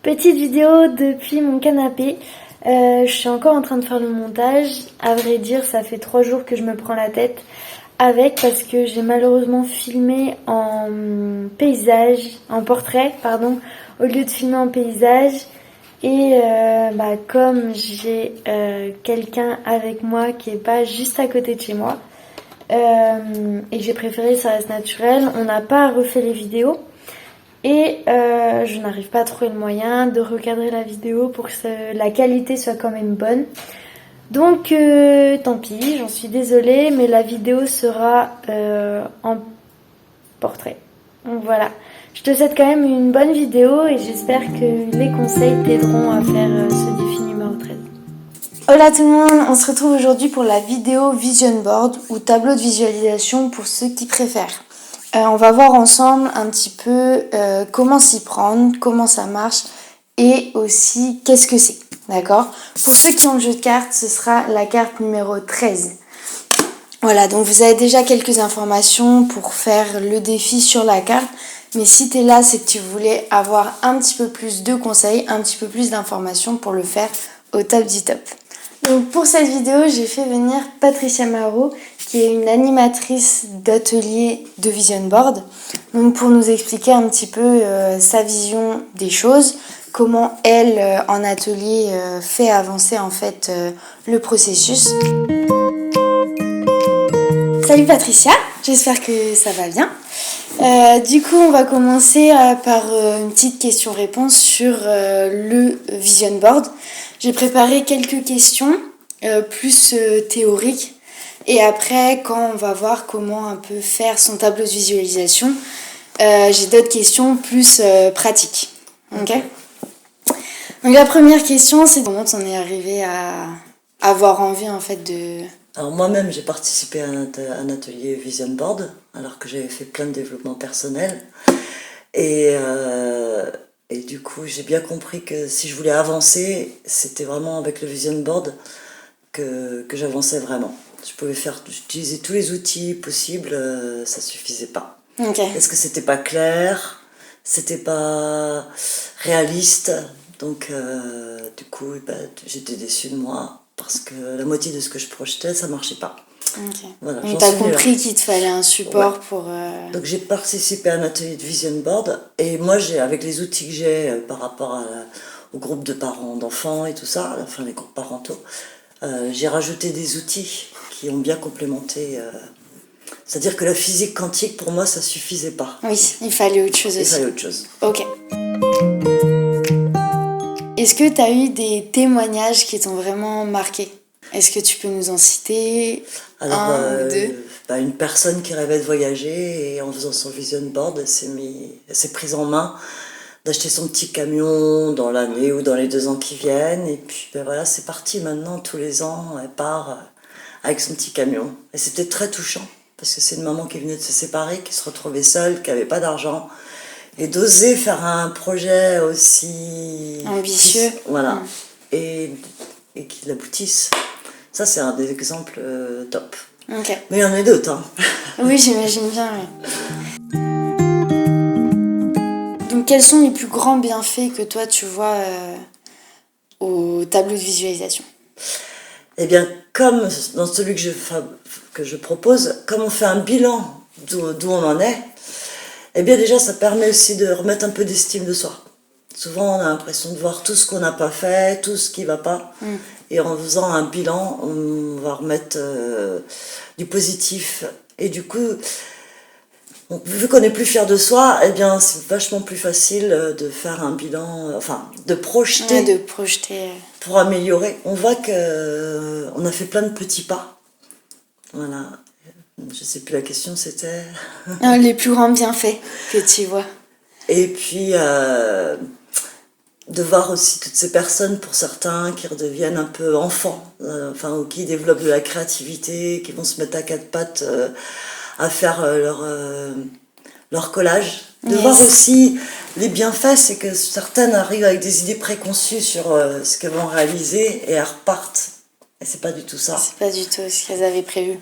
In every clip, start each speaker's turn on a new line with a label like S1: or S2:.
S1: Petite vidéo depuis mon canapé. Je suis encore en train de faire le montage. À vrai dire, ça fait 3 jours que je me prends la tête avec parce que j'ai malheureusement filmé en paysage, en portrait, pardon, au lieu de filmer en paysage. Et comme j'ai quelqu'un avec moi qui est pas juste à côté de chez moi, et j'ai préféré que ça reste naturel, on n'a pas refait les vidéos. Et je n'arrive pas à trouver le moyen de recadrer la vidéo pour que la qualité soit quand même bonne. Donc tant pis, j'en suis désolée, mais la vidéo sera en portrait. Donc voilà, je te souhaite quand même une bonne vidéo et j'espère que les conseils t'aideront à faire ce défi numéro 13. Hola tout le monde, on se retrouve aujourd'hui pour la vidéo Vision Board ou tableau de visualisation pour ceux qui préfèrent. On va voir ensemble un petit peu comment s'y prendre, comment ça marche et aussi qu'est-ce que c'est, d'accord? Pour ceux qui ont le jeu de cartes, ce sera la carte numéro 13. Voilà, donc vous avez déjà quelques informations pour faire le défi sur la carte, mais si tu es là, c'est que tu voulais avoir un petit peu plus de conseils, un petit peu plus d'informations pour le faire au top du top. Donc pour cette vidéo, j'ai fait venir Patricia Marot, qui est une animatrice d'atelier de Vision Board, donc pour nous expliquer un petit peu sa vision des choses, comment elle, en atelier, fait avancer en fait le processus. Salut Patricia, j'espère que ça va bien. Du coup, on va commencer par une petite question-réponse sur le Vision Board. J'ai préparé quelques questions plus théoriques et après, quand on va voir comment un peu faire son tableau de visualisation, j'ai d'autres questions plus pratiques. Ok ? Donc la première question, c'est comment on est arrivé à avoir envie en fait de...
S2: Alors moi-même, j'ai participé à un atelier Vision Board, alors que j'avais fait plein de développement personnel. Et du coup, j'ai bien compris que si je voulais avancer, c'était vraiment avec le Vision Board que j'avançais vraiment. J'utilisais tous les outils possibles, ça suffisait pas.
S1: Okay.
S2: Parce que c'était pas clair, c'était pas réaliste. Donc du coup, j'étais déçue de moi. Parce que la moitié de ce que je projetais, ça marchait pas.
S1: Okay.
S2: Voilà,
S1: donc t'as compris qu'il te fallait un support pour...
S2: Donc j'ai participé à un atelier de Vision Board et moi avec les outils que j'ai par rapport au groupe de parents d'enfants et tout ça, enfin les groupes parentaux, j'ai rajouté des outils qui ont bien complémenté. C'est-à-dire que la physique quantique pour moi ça suffisait pas.
S1: Oui, il fallait autre chose aussi.
S2: Il fallait autre chose.
S1: Ok. Est-ce que tu as eu des témoignages qui t'ont vraiment marqué ? Est-ce que tu peux nous en citer un ou deux ?
S2: Une personne qui rêvait de voyager et en faisant son vision board, elle s'est prise en main d'acheter son petit camion dans l'année ou dans les 2 ans qui viennent. Et puis voilà, c'est parti maintenant, tous les ans, elle part avec son petit camion. Et c'était très touchant parce que c'est une maman qui venait de se séparer, qui se retrouvait seule, qui n'avait pas d'argent. Et d'oser faire un projet aussi...
S1: ambitieux.
S2: Voilà. Et qu'il aboutisse. Ça, c'est un des exemples top.
S1: Okay.
S2: Mais il y en a d'autres. Hein.
S1: Oui, j'imagine bien. Oui. Donc, quels sont les plus grands bienfaits que toi, tu vois au tableau de visualisation ?
S2: Eh bien, comme dans celui que je propose, comme on fait un bilan d'où on en est, eh bien déjà, ça permet aussi de remettre un peu d'estime de soi. Souvent, on a l'impression de voir tout ce qu'on n'a pas fait, tout ce qui ne va pas. Et en faisant un bilan, on va remettre du positif. Et du coup, vu qu'on n'est plus fier de soi, eh bien, c'est vachement plus facile de faire un bilan, de projeter.
S1: Ouais, de projeter.
S2: Pour améliorer. On voit qu'on a fait plein de petits pas. Voilà. Je ne sais plus, la question c'était...
S1: Les plus grands bienfaits que tu vois.
S2: Et puis... de voir aussi toutes ces personnes, pour certains, qui redeviennent un peu enfants, ou qui développent de la créativité, qui vont se mettre à 4 pattes à faire leur collage. De voir aussi les bienfaits, c'est que certaines arrivent avec des idées préconçues sur ce qu'elles vont réaliser et elles repartent. Et c'est pas du tout ça.
S1: C'est pas du tout ce qu'elles avaient prévu.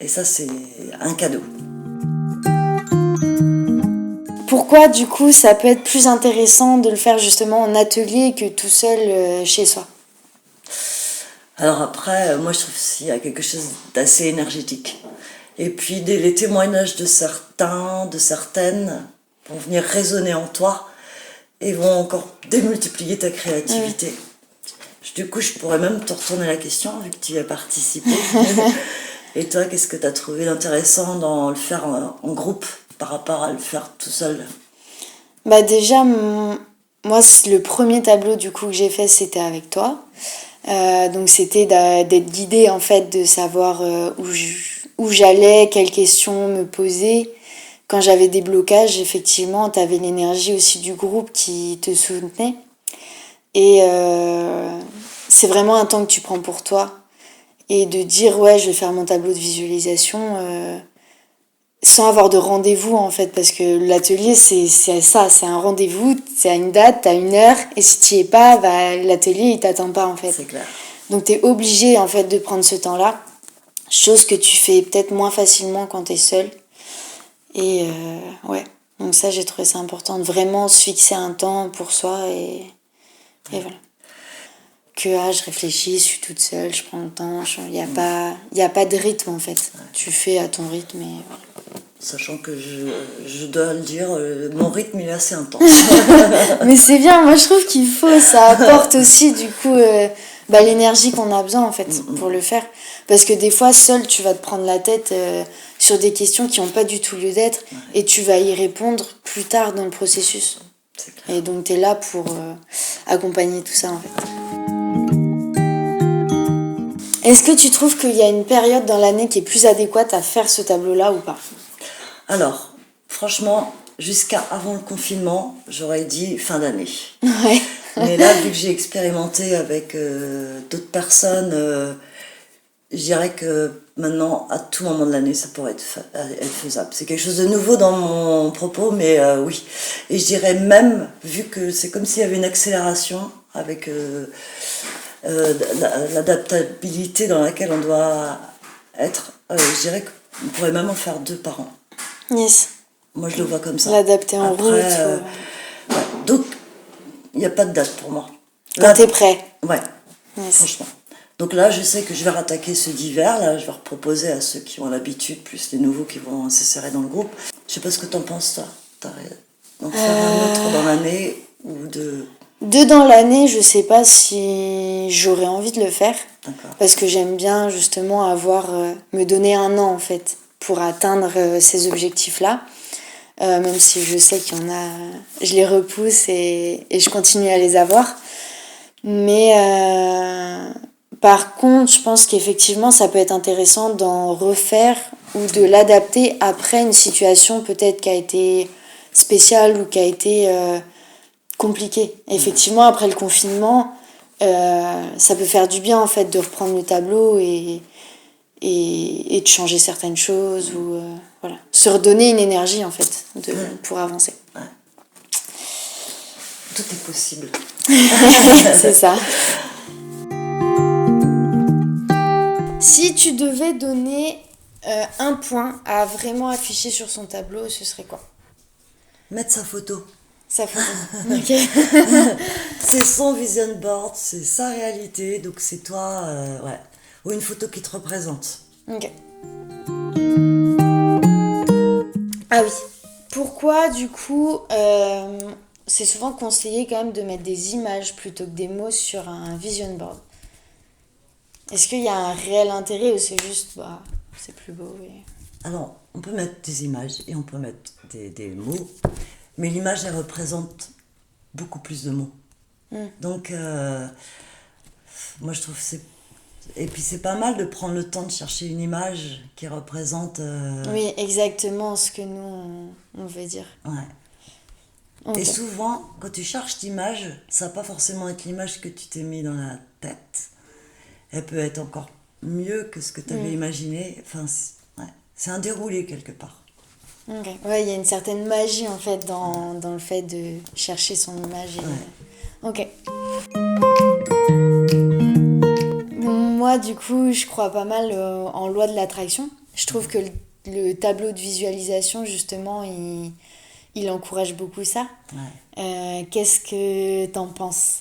S2: Et ça, c'est un cadeau.
S1: pourquoi du coup ça peut être plus intéressant de le faire justement en atelier que tout seul chez soi?
S2: Alors après, moi je trouve qu'il y a quelque chose d'assez énergétique. Et puis les témoignages de certains, de certaines vont venir résonner en toi et vont encore démultiplier ta créativité. Du coup, je pourrais même te retourner la question vu que tu y as participé. Et toi, qu'est-ce que tu as trouvé d'intéressant dans le faire en groupe par rapport à le faire tout seul?
S1: Bah déjà, moi, le premier tableau du coup que j'ai fait, c'était avec toi. Donc c'était d'être guidée en fait, de savoir où j'allais, quelles questions me poser. Quand j'avais des blocages, effectivement, t'avais l'énergie aussi du groupe qui te soutenait. Et c'est vraiment un temps que tu prends pour toi. Et de dire, ouais, je vais faire mon tableau de visualisation sans avoir de rendez-vous, en fait. Parce que l'atelier, c'est ça, c'est un rendez-vous, c'est à une date, à une heure. Et si tu n'y es pas, bah, l'atelier, il t'attend pas, en fait.
S2: C'est clair.
S1: Donc tu es obligé, en fait, de prendre ce temps-là. Chose que tu fais peut-être moins facilement quand tu es seule. Et ouais, donc ça, j'ai trouvé ça important de vraiment se fixer un temps pour soi et voilà. Que je réfléchis, je suis toute seule, je prends le temps, il y a pas de rythme en fait. Tu fais à ton rythme et voilà.
S2: Sachant que je dois le dire, mon rythme il est assez intense.
S1: Mais c'est bien, moi je trouve qu'il faut, ça apporte aussi du coup l'énergie qu'on a besoin en fait pour le faire. Parce que des fois, seul, tu vas te prendre la tête sur des questions qui n'ont pas du tout lieu d'être et tu vas y répondre plus tard dans le processus.
S2: C'est clair.
S1: Et donc tu es là pour accompagner tout ça en fait. Est-ce que tu trouves qu'il y a une période dans l'année qui est plus adéquate à faire ce tableau-là ou pas?
S2: Alors, franchement, jusqu'à avant le confinement, j'aurais dit fin d'année.
S1: Ouais.
S2: Mais là, vu que j'ai expérimenté avec d'autres personnes, je dirais que maintenant, à tout moment de l'année, ça pourrait être faisable. C'est quelque chose de nouveau dans mon propos, mais oui. Et je dirais même, vu que c'est comme s'il y avait une accélération avec l'adaptabilité dans laquelle on doit être, je dirais qu'on pourrait même en faire 2 par an.
S1: Yes.
S2: Moi, je le vois comme ça.
S1: L'adapter en route.
S2: Ouais. Donc, il n'y a pas de date pour moi.
S1: Quand t'es prêt.
S2: Ouais,
S1: Yes.
S2: franchement. Donc là, je sais que je vais rattaquer ceux d'hiver. Là, je vais reproposer à ceux qui ont l'habitude, plus les nouveaux qui vont s'insérer dans le groupe. Je sais pas ce que t'en penses, toi. D'en faire un autre dans l'année ou de...
S1: 2 dans l'année, je sais pas si j'aurais envie de le faire.
S2: D'accord.
S1: Parce que j'aime bien justement me donner un an en fait pour atteindre ces objectifs-là. Même si je sais qu'il y en a, je les repousse et je continue à les avoir. Mais par contre, je pense qu'effectivement, ça peut être intéressant d'en refaire ou de l'adapter après une situation peut-être qui a été spéciale ou qui a été compliquée. Effectivement, après le confinement, ça peut faire du bien en fait de reprendre le tableau et de changer certaines choses ou voilà, se redonner une énergie en fait pour avancer.
S2: Ouais. Tout est possible.
S1: C'est ça. Si tu devais donner un point à vraiment afficher sur son tableau, ce serait quoi?
S2: Mettre sa photo.
S1: Sa photo. Ok.
S2: C'est son vision board, c'est sa réalité, donc c'est toi, ouais. Ou une photo qui te représente.
S1: Ok. Ah oui. Pourquoi du coup c'est souvent conseillé quand même de mettre des images plutôt que des mots sur un vision board? Est-ce qu'il y a un réel intérêt ou c'est juste c'est plus beau
S2: Alors, on peut mettre des images et on peut mettre des mots, mais l'image elle représente beaucoup plus de mots. Donc moi je trouve que c'est... Et puis c'est pas mal de prendre le temps de chercher une image qui représente...
S1: Oui, exactement ce que nous on veut dire.
S2: Ouais.
S1: Okay.
S2: Et souvent, quand tu cherches l'image, ça va pas forcément être l'image que tu t'es mis dans la tête. Elle peut être encore mieux que ce que tu avais imaginé. Enfin, c'est un déroulé quelque part.
S1: Ok. Ouais, il y a une certaine magie en fait dans le fait de chercher son image. Ok. Moi, du coup, je crois pas mal en loi de l'attraction. Je trouve que le tableau de visualisation, justement, il encourage beaucoup ça.
S2: Ouais.
S1: Qu'est-ce que t'en penses?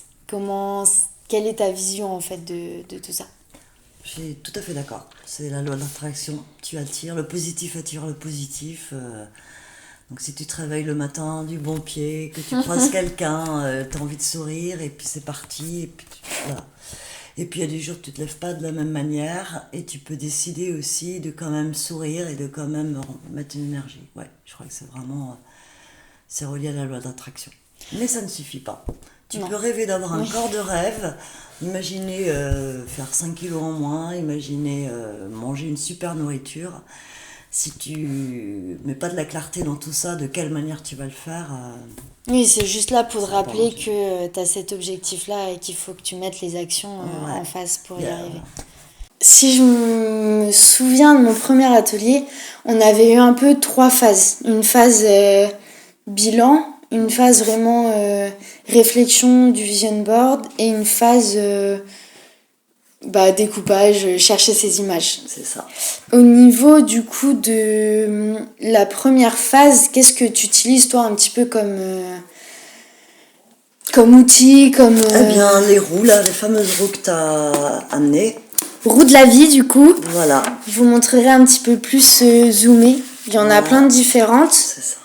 S1: Quelle est ta vision en fait de tout ça?
S2: Je suis tout à fait d'accord. C'est la loi de l'attraction. Tu attires, le positif attire le positif. Donc si tu te réveilles le matin du bon pied, que tu croises quelqu'un, tu as envie de sourire, et puis c'est parti. Et puis, voilà. Et puis il y a des jours où tu ne te lèves pas de la même manière, et tu peux décider aussi de quand même sourire et de quand même mettre une énergie. Ouais, je crois que c'est vraiment... c'est relié à la loi d'attraction. Mais ça ne suffit pas. Tu peux rêver d'avoir un corps de rêve, imaginer faire 5 kilos en moins, imaginer manger une super nourriture. Si tu mets pas de la clarté dans tout ça, de quelle manière tu vas le faire
S1: Oui, c'est juste là pour te rappeler que tu as cet objectif-là et qu'il faut que tu mettes les actions en face pour y arriver. Si je me souviens de mon premier atelier, on avait eu un peu 3 phases. Une phase bilan, une phase vraiment réflexion du vision board et une phase découpage, chercher ces images.
S2: C'est ça.
S1: Au niveau du coup de la première phase, qu'est-ce que tu utilises toi un petit peu comme outil, comme...
S2: Eh bien, les roues, là, les fameuses roues que tu as amenées.
S1: Roues de la vie, du coup.
S2: Voilà.
S1: Je vous montrerai un petit peu plus zoomé. Il y en a plein de différentes.
S2: C'est ça.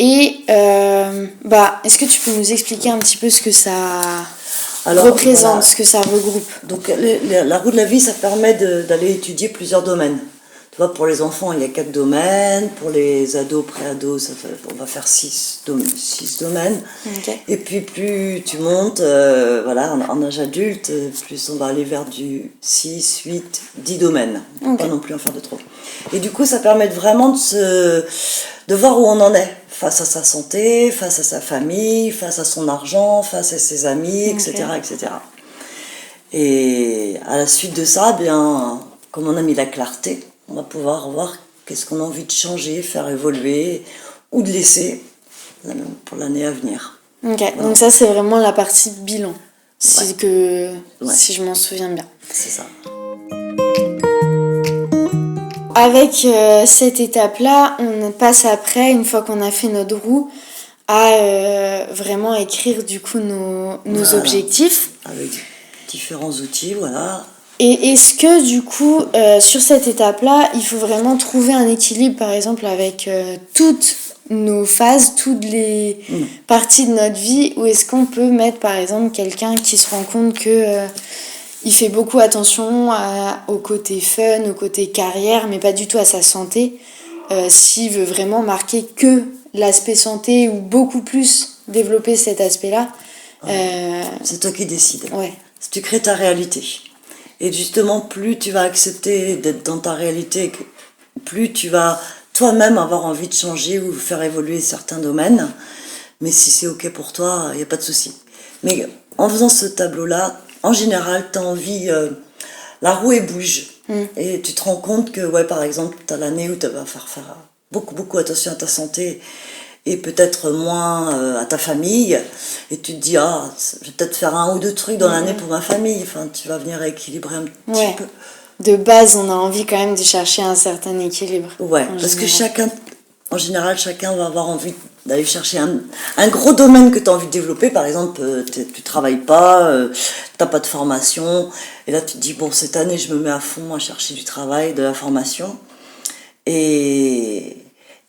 S1: Et est-ce que tu peux nous expliquer un petit peu ce que ça représente, ce que ça regroupe?
S2: Donc la roue de la vie, ça permet d'aller étudier plusieurs domaines. Tu vois, pour les enfants, il y a 4 domaines. Pour les ados, pré-ados, on va faire 6 domaines.
S1: Okay.
S2: Et puis plus tu montes en âge adulte, plus on va aller vers du 6, 8, 10 domaines. Okay. Pas non plus en faire de trop. Et du coup, ça permet vraiment de voir où on en est. Face à sa santé, face à sa famille, face à son argent, face à ses amis, etc., etc. Et à la suite de ça, bien, comme on a mis la clarté, on va pouvoir voir qu'est-ce qu'on a envie de changer, faire évoluer ou de laisser pour l'année à venir.
S1: Ok, voilà. Donc ça c'est vraiment la partie bilan, si je m'en souviens bien.
S2: C'est ça.
S1: Avec cette étape-là, on passe après, une fois qu'on a fait notre roue, à vraiment écrire du coup nos objectifs.
S2: Avec différents outils, voilà.
S1: Et est-ce que du coup, sur cette étape-là, il faut vraiment trouver un équilibre, par exemple, avec toutes nos phases, toutes les parties de notre vie, ou est-ce qu'on peut mettre, par exemple, quelqu'un qui se rend compte que... il fait beaucoup attention au côté fun, au côté carrière, mais pas du tout à sa santé. S'il veut vraiment marquer que l'aspect santé ou beaucoup plus développer cet aspect-là.
S2: C'est toi qui décides.
S1: Ouais.
S2: Tu crées ta réalité. Et justement, plus tu vas accepter d'être dans ta réalité, plus tu vas toi-même avoir envie de changer ou faire évoluer certains domaines. Mais si c'est OK pour toi, il n'y a pas de souci. Mais en faisant ce tableau-là, en général, tu as envie... la roue, elle bouge. Et tu te rends compte que, par exemple, tu as l'année où tu vas faire beaucoup, beaucoup attention à ta santé et peut-être moins à ta famille. Et tu te dis, je vais peut-être faire 1 ou 2 trucs dans l'année pour ma famille. Enfin, tu vas venir équilibrer un petit peu.
S1: De base, on a envie quand même de chercher un certain équilibre.
S2: Ouais, parce que en général, chacun va avoir envie d'aller chercher un gros domaine que tu as envie de développer. Par exemple, tu travailles pas, tu n'as pas de formation. Et là, tu te dis, bon, cette année, je me mets à fond à chercher du travail, de la formation. Et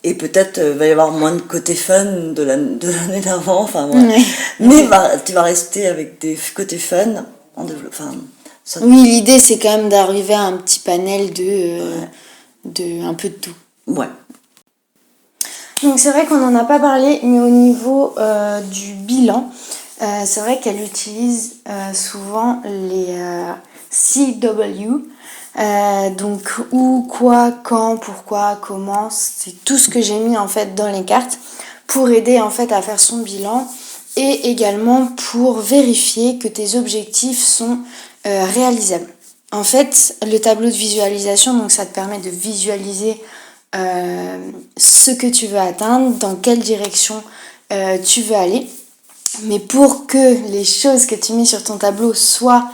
S2: peut-être va y avoir moins de côté fun de l'année d'avant. Enfin, ouais. Mais tu vas rester avec des côtés fun en développement.
S1: Oui, l'idée, c'est quand même d'arriver à un petit panel de un peu de tout.
S2: Ouais.
S1: Donc c'est vrai qu'on n'en a pas parlé, mais au niveau du bilan, c'est vrai qu'elle utilise souvent les CW. Donc où, quoi, quand, pourquoi, comment, c'est tout ce que j'ai mis en fait dans les cartes pour aider en fait à faire son bilan et également pour vérifier que tes objectifs sont réalisables. En fait, le tableau de visualisation, donc ça te permet de visualiser ce que tu veux atteindre, dans quelle direction tu veux aller. Mais pour que les choses que tu mets sur ton tableau soient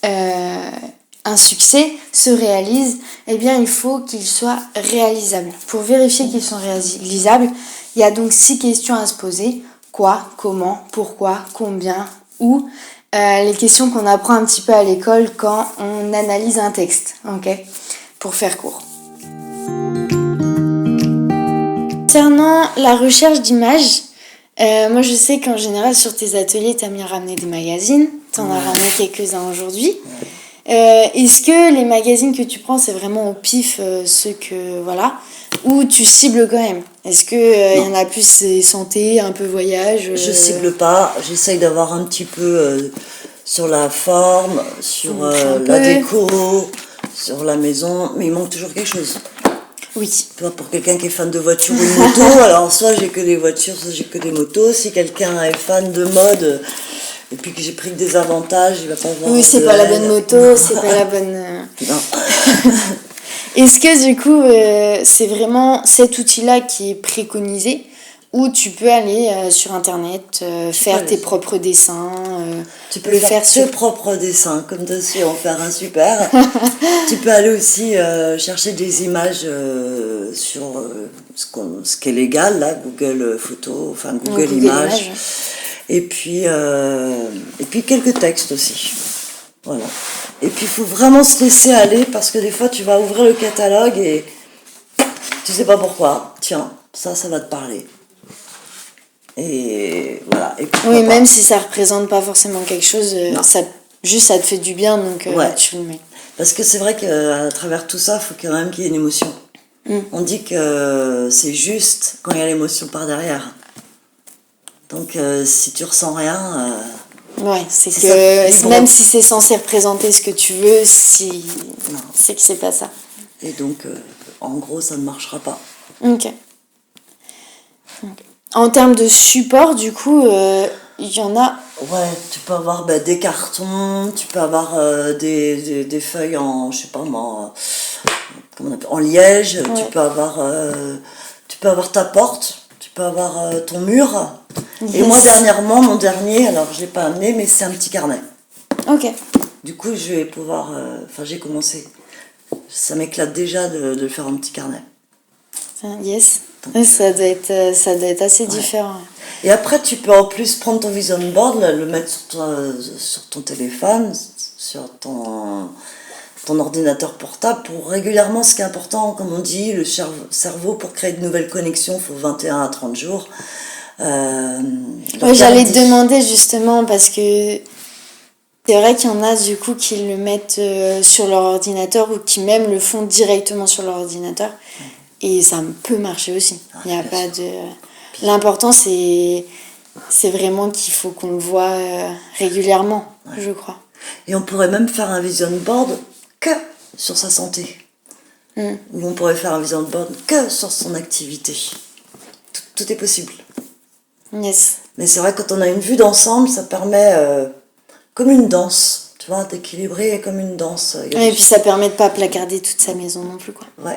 S1: un succès, se réalisent, eh bien il faut qu'ils soient réalisables. Pour vérifier qu'ils sont réalisables, Il y a donc 6 questions à se poser. Quoi, comment, pourquoi, combien, où. Les questions qu'on apprend un petit peu à l'école quand on analyse un texte, ok, pour faire court. Concernant la recherche d'images, moi je sais qu'en général sur tes ateliers, t'aimes bien ramener des magazines. T'en as ramené quelques-uns aujourd'hui. Est-ce que les magazines que tu prends, c'est vraiment au pif ceux que voilà, ou tu cibles quand même? Est-ce que y en a plus c'est santé, un peu voyage?
S2: Je cible pas, j'essaye d'avoir un petit peu sur la forme, sur la déco, sur la maison, mais il manque toujours quelque chose.
S1: Oui.
S2: Tu vois, pour quelqu'un qui est fan de voitures ou de motos, alors soit j'ai que des voitures, soit j'ai que des motos. Si quelqu'un est fan de mode et puis que j'ai pris des avantages, il va pas voir.
S1: Oui, c'est pas la bonne moto, c'est pas la bonne.
S2: Non.
S1: Est-ce que du coup, c'est vraiment cet outil-là qui est préconisé, ou tu peux aller sur internet, faire tes propres dessins,
S2: tu peux faire tes propres dessins, comme tu sais en faire un super. Tu peux aller aussi chercher des images sur ce qui est légal, là, Google Photos, enfin Google Images. Et puis quelques textes aussi. Voilà. Et puis il faut vraiment se laisser aller, parce que des fois tu vas ouvrir le catalogue et tu sais pas pourquoi. Tiens, ça va te parler. Et voilà. Et
S1: oui, même si ça représente pas forcément quelque chose, ça te fait du bien, donc tu le mets.
S2: Parce que c'est vrai qu'à travers tout ça, il faut quand même qu'il y ait une émotion. On dit que c'est juste quand il y a l'émotion par derrière. Donc si tu ressens rien...
S1: ouais, c'est que même si c'est censé représenter ce que tu veux, c'est que c'est pas ça.
S2: Et donc, en gros, ça ne marchera pas.
S1: Ok. En termes de support, du coup, il y en a...
S2: Ouais, tu peux avoir des cartons, tu peux avoir des feuilles en, je sais pas moi, comment on appelle, en liège, ouais. Tu peux avoir ta porte, tu peux avoir ton mur. Yes. Et moi, dernièrement, mon dernier, alors je l'ai pas amené, mais c'est un petit carnet.
S1: Ok.
S2: Du coup, je vais pouvoir, j'ai commencé. Ça m'éclate déjà de le faire en petit carnet.
S1: Yes. Donc, ça doit être assez différent.
S2: Et après, tu peux en plus prendre ton vision board, le mettre sur ton téléphone, sur ton ordinateur portable, pour régulièrement, ce qui est important, comme on dit, le cerveau, pour créer de nouvelles connexions, il faut 21 à 30 jours.
S1: Oui, j'allais te demander justement, parce que c'est vrai qu'il y en a du coup qui le mettent sur leur ordinateur, ou qui même le font directement sur leur ordinateur. Et ça peut marcher aussi. Il n'y a pas de... L'important, c'est vraiment qu'il faut qu'on le voit régulièrement, je crois.
S2: Et on pourrait même faire un vision board que sur sa santé. Ou on pourrait faire un vision board que sur son activité. Tout est possible.
S1: Yes.
S2: Mais c'est vrai, quand on a une vue d'ensemble, ça permet, comme une danse, tu vois, d'équilibrer comme une danse.
S1: Et puis ça permet de pas placarder toute sa maison non plus, quoi.
S2: Ouais.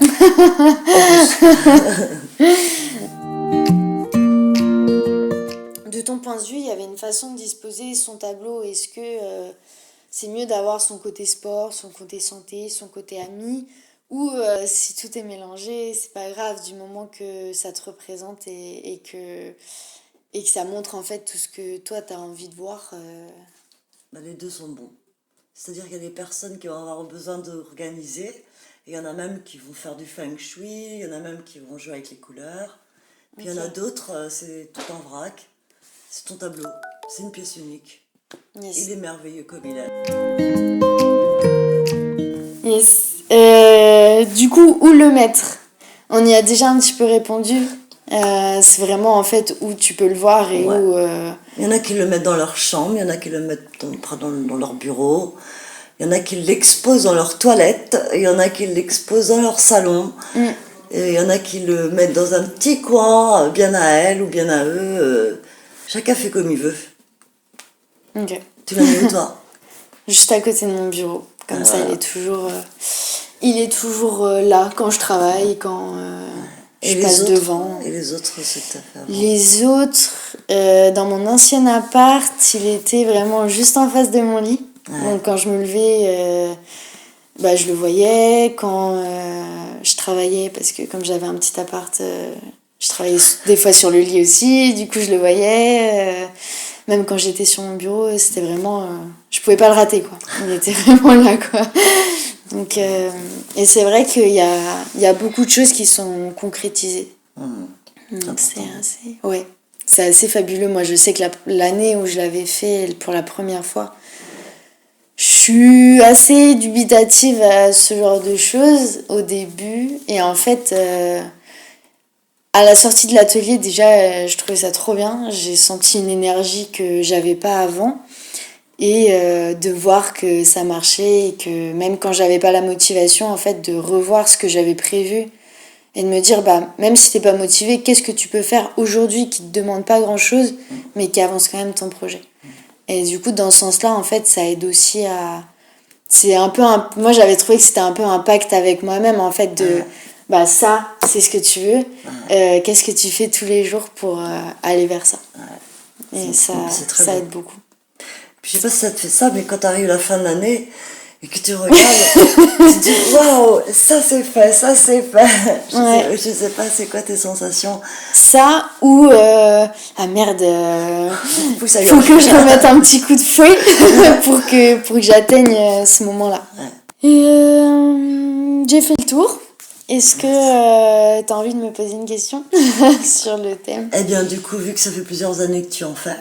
S1: De ton point de vue, il y avait une façon de disposer son tableau. Est-ce que c'est mieux d'avoir son côté sport, son côté santé, son côté ami, ou si tout est mélangé, c'est pas grave du moment que ça te représente et que ça montre en fait tout ce que toi t'as envie de voir.
S2: Les deux sont bons. C'est-à-dire qu'il y a des personnes qui vont avoir besoin d'organiser, et il y en a même qui vont faire du feng shui, il y en a même qui vont jouer avec les couleurs, puis il y en a d'autres, c'est tout en vrac, c'est ton tableau, c'est une pièce unique. Yes. Il est merveilleux comme il est.
S1: Yes. Du coup, où le mettre? On y a déjà un petit peu répondu. C'est vraiment en fait où tu peux le voir et où...
S2: Il y en a qui le mettent dans leur chambre, il y en a qui le mettent dans leur bureau, il y en a qui l'exposent dans leur toilette, il y en a qui l'exposent dans leur salon, et il y en a qui le mettent dans un petit coin, bien à elle ou bien à eux. Chacun fait comme il veut.
S1: Ok.
S2: Tu l'as mis où, toi?
S1: Juste à côté de mon bureau. Comme ça, il est toujours là quand je travaille, quand... je passe devant.
S2: Et les autres, c'est que t'as fait avant?
S1: Les autres, dans mon ancien appart, il était vraiment juste en face de mon lit. Ouais. Donc quand je me levais, je le voyais. Quand je travaillais, parce que comme j'avais un petit appart, je travaillais des fois sur le lit aussi, du coup je le voyais. Même quand j'étais sur mon bureau, c'était vraiment... je pouvais pas le rater, quoi. Il était vraiment là, quoi. Donc, et c'est vrai qu'il y a beaucoup de choses qui sont concrétisées. Donc c'est assez fabuleux. Moi, je sais que l'année où je l'avais fait pour la première fois, je suis assez dubitative à ce genre de choses au début. Et en fait... à la sortie de l'atelier, déjà, je trouvais ça trop bien. J'ai senti une énergie que j'avais pas avant. Et de voir que ça marchait et que même quand j'avais pas la motivation, en fait, de revoir ce que j'avais prévu et de me dire, même si t'es pas motivé, qu'est-ce que tu peux faire aujourd'hui qui te demande pas grand-chose, mais qui avance quand même ton projet. Et du coup, dans ce sens-là, en fait, ça aide aussi à... C'est un peu moi, j'avais trouvé que c'était un peu un pacte avec moi-même, en fait, de... ça, c'est ce que tu veux. Qu'est-ce que tu fais tous les jours pour aller vers ça? Et ça aide beaucoup.
S2: Puis, je sais pas si ça te fait ça, mais quand t'arrives à la fin de l'année et que tu regardes, tu te dis waouh, ça c'est fait, ça c'est fait. Je sais pas, c'est quoi tes sensations? Ça
S1: ou ah merde, faut que je remette un petit coup de fouet pour que j'atteigne ce moment-là. Et j'ai fait le tour. Est-ce que tu as envie de me poser une question sur le thème?
S2: Eh bien, du coup, vu que ça fait plusieurs années que tu en fais,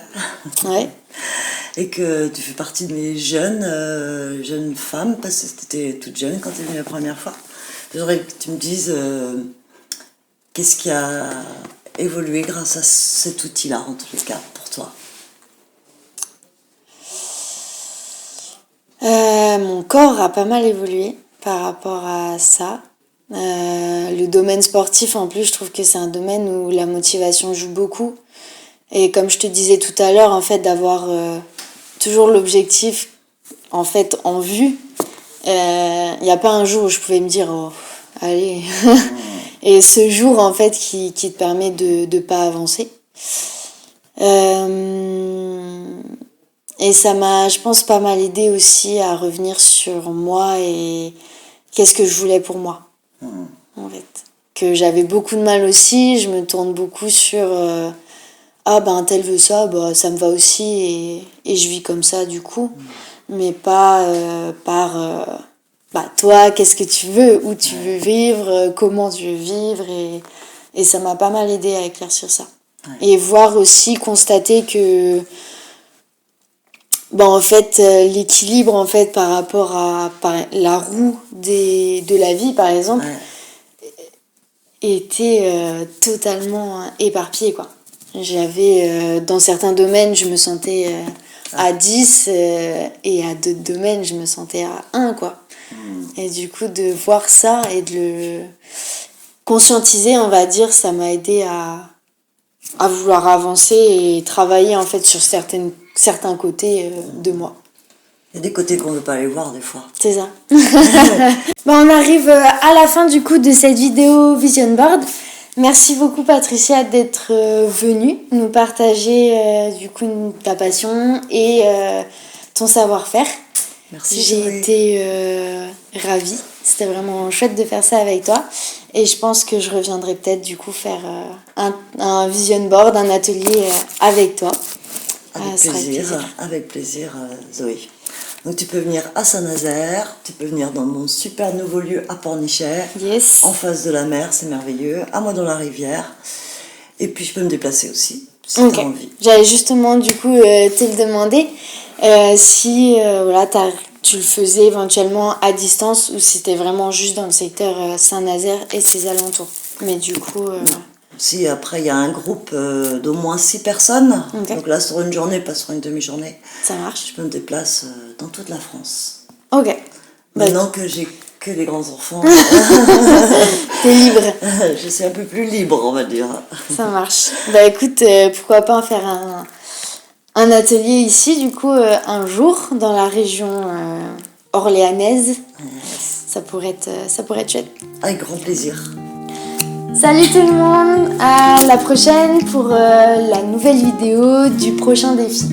S2: et que tu fais partie de mes jeunes femmes, parce que tu étais toute jeune quand tu es venue la première fois, j'aimerais que tu me dises qu'est-ce qui a évolué grâce à cet outil-là, en tous les cas, pour toi.
S1: Mon corps a pas mal évolué par rapport à ça. Le domaine sportif, en plus, je trouve que c'est un domaine où la motivation joue beaucoup. Et comme je te disais tout à l'heure, en fait, d'avoir toujours l'objectif en fait en vue. Il n'y a pas un jour où je pouvais me dire oh, allez. Et ce jour en fait qui te permet de pas avancer. Et ça m'a, je pense, pas mal aidé aussi à revenir sur moi et qu'est-ce que je voulais pour moi. En fait. Que j'avais beaucoup de mal aussi, je me tourne beaucoup sur ah ben tel veut ça, ça me va aussi et je vis comme ça du coup. Mais pas par toi, qu'est-ce que tu veux, où tu veux vivre, comment tu veux vivre et ça m'a pas mal aidé à éclaircir ça. Et voir aussi, constater que en fait l'équilibre en fait par rapport à la roue de la vie par exemple était totalement éparpillé quoi. J'avais dans certains domaines je me sentais à 10 et à d'autres domaines je me sentais à 1 quoi. Et du coup de voir ça et de le conscientiser on va dire ça m'a aidé à vouloir avancer et travailler en fait sur certains côtés de moi.
S2: Il y a des côtés qu'on ne veut pas aller voir des fois.
S1: C'est ça. On arrive à la fin du coup de cette vidéo Vision Board. Merci beaucoup Patricia d'être venue nous partager du coup ta passion et ton savoir-faire.
S2: Merci.
S1: J'ai été ravie. C'était vraiment chouette de faire ça avec toi. Et je pense que je reviendrai peut-être du coup faire un vision board, un atelier avec toi.
S2: Avec plaisir Zoé. Donc tu peux venir à Saint-Nazaire, tu peux venir dans mon super nouveau lieu à Pornichet, en face de la mer, c'est merveilleux, à moi dans la rivière. Et puis je peux me déplacer aussi, si tu as envie.
S1: J'allais justement du coup te le demander, si tu le faisais éventuellement à distance ou si c'était vraiment juste dans le secteur Saint-Nazaire et ses alentours. Mais du coup...
S2: Si après il y a un groupe d'au moins 6 personnes, donc là sur une journée, pas sur une demi-journée,
S1: ça marche.
S2: Je me déplace dans toute la France.
S1: Ok.
S2: Maintenant que j'ai que les grands enfants,
S1: t'es libre.
S2: Je suis un peu plus libre, on va dire.
S1: Ça marche. Écoute, pourquoi pas en faire un atelier ici, du coup, un jour, dans la région orléanaise. Yes. Ça pourrait être chouette.
S2: Avec grand plaisir.
S1: Salut tout le monde, à la prochaine pour la nouvelle vidéo du prochain défi.